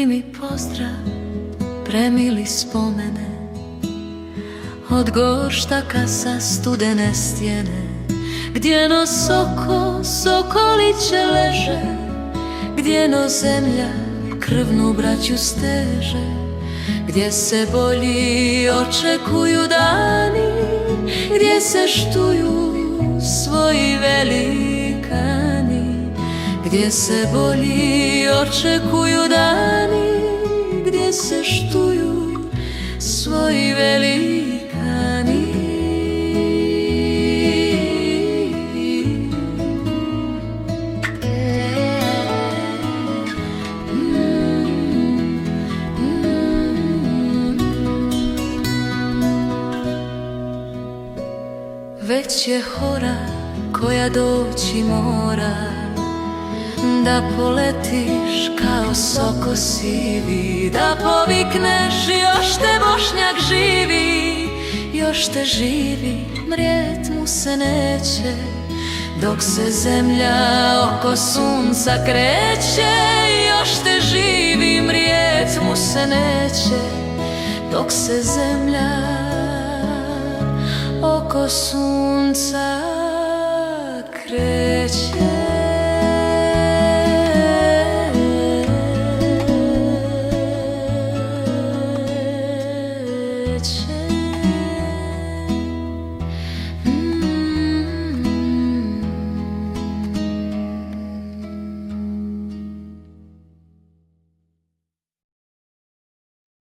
primi pozdrav, premili spomene od gorštaka sa studene stjene, gdje no sokoliće leže, gdje no zemlja krvnu braću steže, gdje se bolji očekuju dani, gdje se štuju svoji velikani, gdje se bolji očekuju dani, gdje se štuju svoji velikani. Već je hora koja doći mora, da poletiš kao soko sivi, da povikneš još te Bošnjak živi, još te živi, mrijet mu se neće, dok se zemlja oko sunca kreće. Još te živi, mrijet mu se neće, dok se zemlja oko sunca kreće.